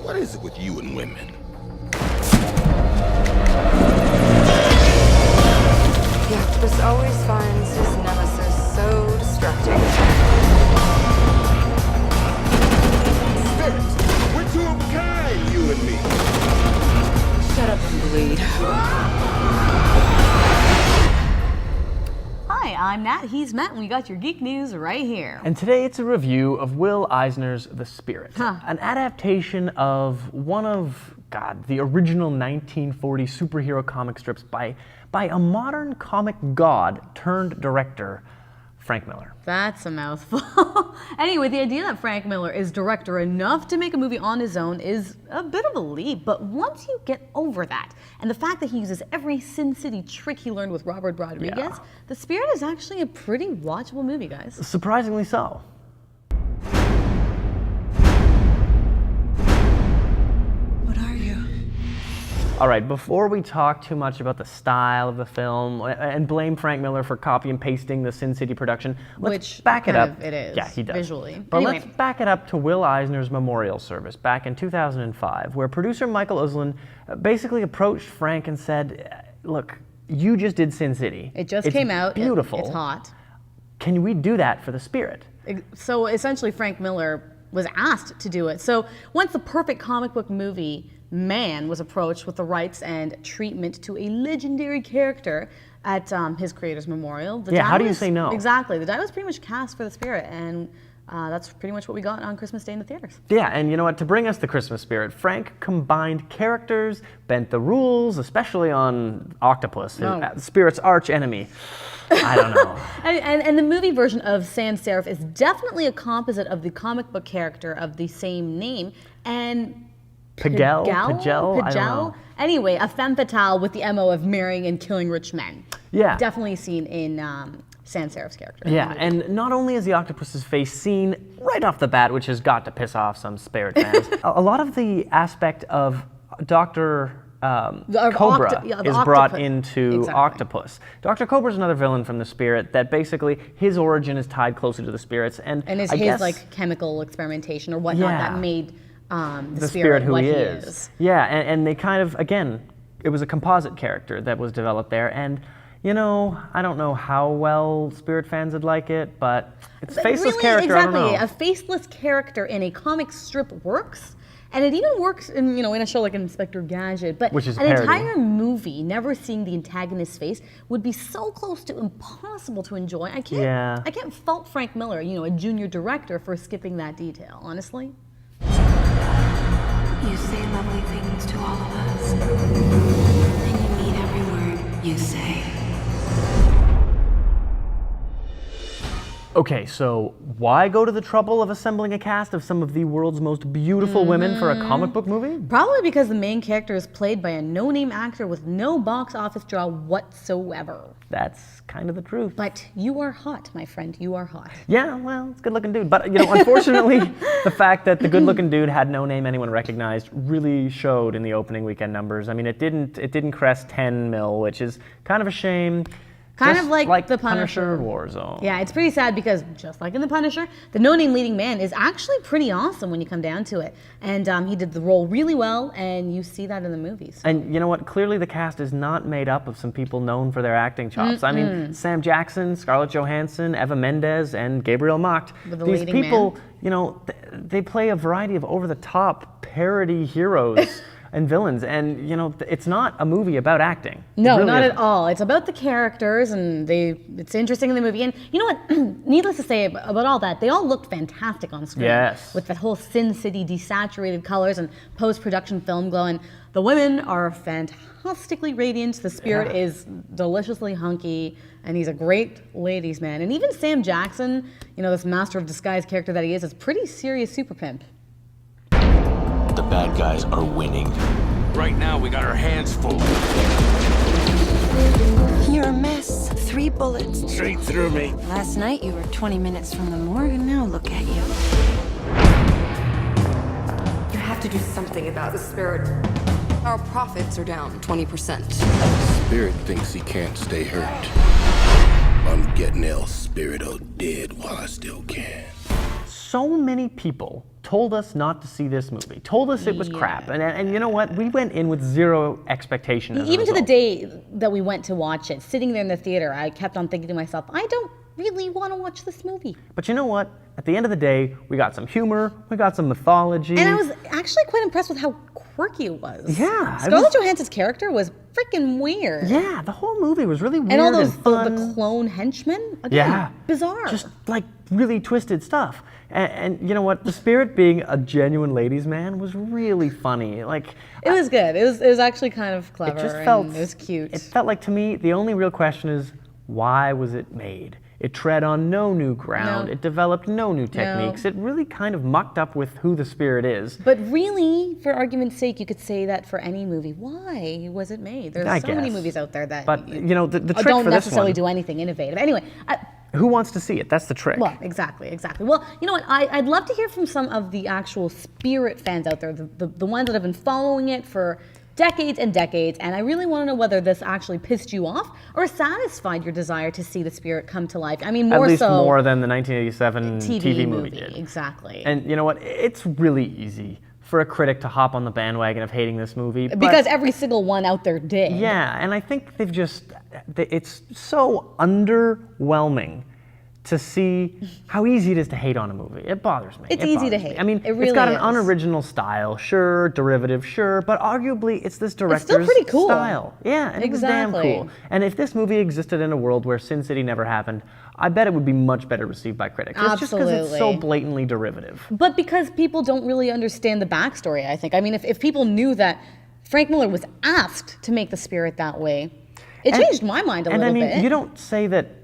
What is it with you and women? The octopus always finds his nemesis so distracting. Spirits! We're two of a kind, you and me. Shut up and bleed. Hi, I'm Nat, he's Matt, and we got your geek news right here. And today it's a review of Will Eisner's The Spirit, Huh. an adaptation of one of, the original 1940 superhero comic strips by a modern comic god turned director, Frank Miller. That's a mouthful. Anyway, the idea that Frank Miller is director enough to make a movie on his own is a bit of a leap, but once you get over that, and the fact that he uses every Sin City trick he learned with Robert Rodriguez, The Spirit is actually a pretty watchable movie, guys. Surprisingly so. What are you? All right, before we talk too much about the style of the film and blame Frank Miller for copy and pasting the Sin City production, let's back it up. It is. Yeah, he does. Visually. But Anyway. let's back it up to Will Eisner's memorial service back in 2005, where producer Michael Uslan basically approached Frank and said, look, you just did Sin City. It just came out. Beautiful. It's hot. Can we do that for The Spirit? So essentially Frank Miller was asked to do it. So once the perfect comic book movie, Man was approached with the rights and treatment to a legendary character at his creator's memorial. How do you say no? Exactly. The die was pretty much cast for The Spirit, and that's pretty much what we got on Christmas Day in the theaters. Yeah, and you know what? To bring us the Christmas spirit, Frank combined characters, bent the rules, especially on Octopus, the Spirit's arch enemy. I don't know. And the movie version of Sans Serif is definitely a composite of the comic book character of the same name, and Pagel? I don't know. Anyway, a femme fatale with the MO of marrying and killing rich men. Yeah. Definitely seen in Sans Serif's character. Yeah, and not only is the octopus's face seen right off the bat, which has got to piss off some Spirit fans, a lot of the aspect of Dr. Cobra is brought into Octopus. Dr. Cobra is another villain from The Spirit that basically his origin is tied closer to the Spirits. And is I his guess, like chemical experimentation or whatnot that made the Spirit who what he is. Yeah, and they kind of, again, it was a composite character that was developed there. And you know, I don't know how well Spirit fans would like it, but it's a faceless character. Exactly, I don't know. a faceless character in a comic strip works, and it even works in in a show like Inspector Gadget. But which is an parody. entire movie never seeing the antagonist's face would be so close to impossible to enjoy. I can't fault Frank Miller, a junior director, for skipping that detail. Honestly. You say lovely things to all of us, and you mean every word you say. Okay, so why go to the trouble of assembling a cast of some of the world's most beautiful women for a comic book movie? Probably because the main character is played by a no-name actor with no box office draw whatsoever. That's kind of the truth. But you are hot, my friend. You are hot. Yeah, well, it's a good-looking dude. But, unfortunately, the fact that the good-looking dude had no name anyone recognized really showed in the opening weekend numbers. I mean, it didn't crest 10 mil, which is kind of a shame. Kind just of like the Punisher Warzone. Yeah, it's pretty sad because just like in the Punisher, the no-name leading man is actually pretty awesome when you come down to it. And he did the role really well, and you see that in the movies. And you know what? Clearly the cast is not made up of some people known for their acting chops. I mean, Sam Jackson, Scarlett Johansson, Eva Mendes, and Gabriel Macht. These people, they play a variety of over-the-top parody heroes and villains, and it's not a movie about acting. No, really not isn't. at all. It's about the characters, and it's interesting in the movie. And you know what? Needless to say about all that, they all looked fantastic on screen. Yes. With that whole Sin City desaturated colors and post-production film glow. And the women are fantastically radiant. The Spirit is deliciously hunky, and he's a great ladies' man. And even Sam Jackson, this master of disguise character that he is pretty serious super pimp. The bad guys are winning. Right now, we got our hands full. You're a mess. 3 bullets. Straight through me. Last night you were 20 minutes from the morgue, and now look at you. You have to do something about the Spirit. Our profits are down 20%. Spirit thinks he can't stay hurt. I'm getting El Spirito dead while I still can. So many people told us not to see this movie, told us it was crap. And you know what? We went in with zero expectation. Even to the day that we went to watch it, sitting there in the theater, I kept on thinking to myself, I don't really want to watch this movie. But you know what? At the end of the day, we got some humor, we got some mythology. And I was actually quite impressed with how quirky it was. Yeah. Scarlett Johansson's character was freaking weird. Yeah, the whole movie was really weird and all those fun. the clone henchmen, again, bizarre. Just like really twisted stuff. And you know what? The Spirit being a genuine ladies' man was really funny. Like it was good. It was actually kind of clever. It just felt. And it was cute. It felt like to me the only real question is why was it made? It tread on no new ground. No. It developed no new techniques. No. It really kind of mucked up with who the Spirit is. But really, for argument's sake, you could say that for any movie. Why was it made? There's so many movies out there that But you know, the trick don't for this necessarily one, do anything innovative. Anyway. Who wants to see it? That's the trick. Well, exactly. Well, you know what? I'd love to hear from some of the actual Spirit fans out there, the ones that have been following it for decades and decades, and I really want to know whether this actually pissed you off or satisfied your desire to see the Spirit come to life. I mean, more At least so more than the 1987 TV movie did. Exactly. And you know what? It's really easy for a critic to hop on the bandwagon of hating this movie. Because every single one out there did. Yeah, and I think it's so underwhelming to see how easy it is to hate on a movie. It bothers me. It's easy to hate. I mean, it really it's got an is. unoriginal style, sure, derivative, sure, but arguably it's this director's pretty cool. style. Yeah, and it was damn cool. And if this movie existed in a world where Sin City never happened, I bet it would be much better received by critics. It's just because it's so blatantly derivative. But because people don't really understand the backstory, I think. I mean, if people knew that Frank Miller was asked to make the Spirit that way, it changed my mind a little bit. And I mean, you don't say that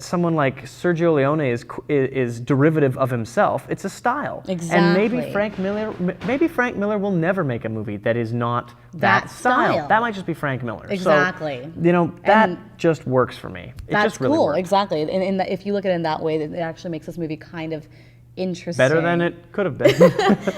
someone like Sergio Leone is derivative of himself. It's a style. Exactly. And maybe Frank Miller will never make a movie that is not that style. That might just be Frank Miller. Exactly. So, you know, that just works for me. That's just really cool. works. Exactly. And if you look at it in that way, it actually makes this movie kind of interesting. Better than it could have been.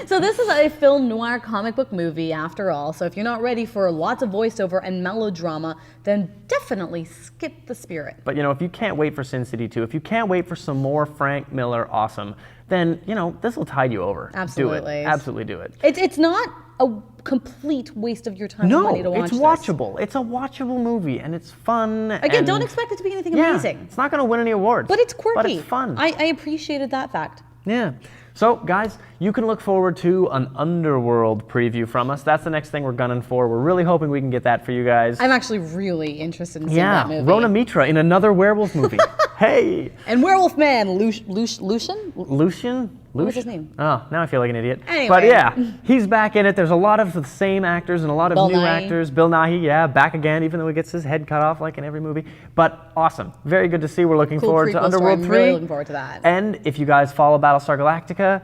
So this is a film noir comic book movie after all. So if you're not ready for lots of voiceover and melodrama, then definitely skip the Spirit. But you know, if you can't wait for Sin City 2, if you can't wait for some more Frank Miller awesome, then you know, this will tide you over. Absolutely. Do it. Absolutely do it. It's not a complete waste of your time and money to watch it's watchable. It's a watchable movie, and it's fun. Again, don't expect it to be anything amazing. It's not going to win any awards. But it's quirky. But it's fun. I appreciated that fact. Yeah. So, guys, you can look forward to an Underworld preview from us. That's the next thing we're gunning for. We're really hoping we can get that for you guys. I'm actually really interested in seeing that movie. Rona Mitra in another werewolf movie. Hey! And Werewolf Man, Lucian? Lucian? What was his name? Oh, now I feel like an idiot. Anyway. But yeah, he's back in it. There's a lot of the same actors and a lot of new actors. Bill Nighy, back again, even though he gets his head cut off like in every movie. But awesome. Very good to see. We're looking forward to Underworld 3. I'm really looking forward to that. And if you guys follow Battlestar Galactica,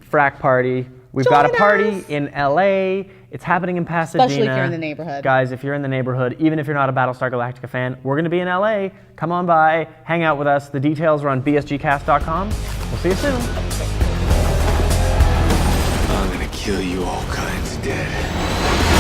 Frack Party. We've got a party in LA. It's happening in Pasadena. Especially if you're in the neighborhood. Guys, if you're in the neighborhood, even if you're not a Battlestar Galactica fan, we're going to be in LA. Come on by, hang out with us. The details are on bsgcast.com. We'll see you soon. I'm gonna kill you all kinds dead.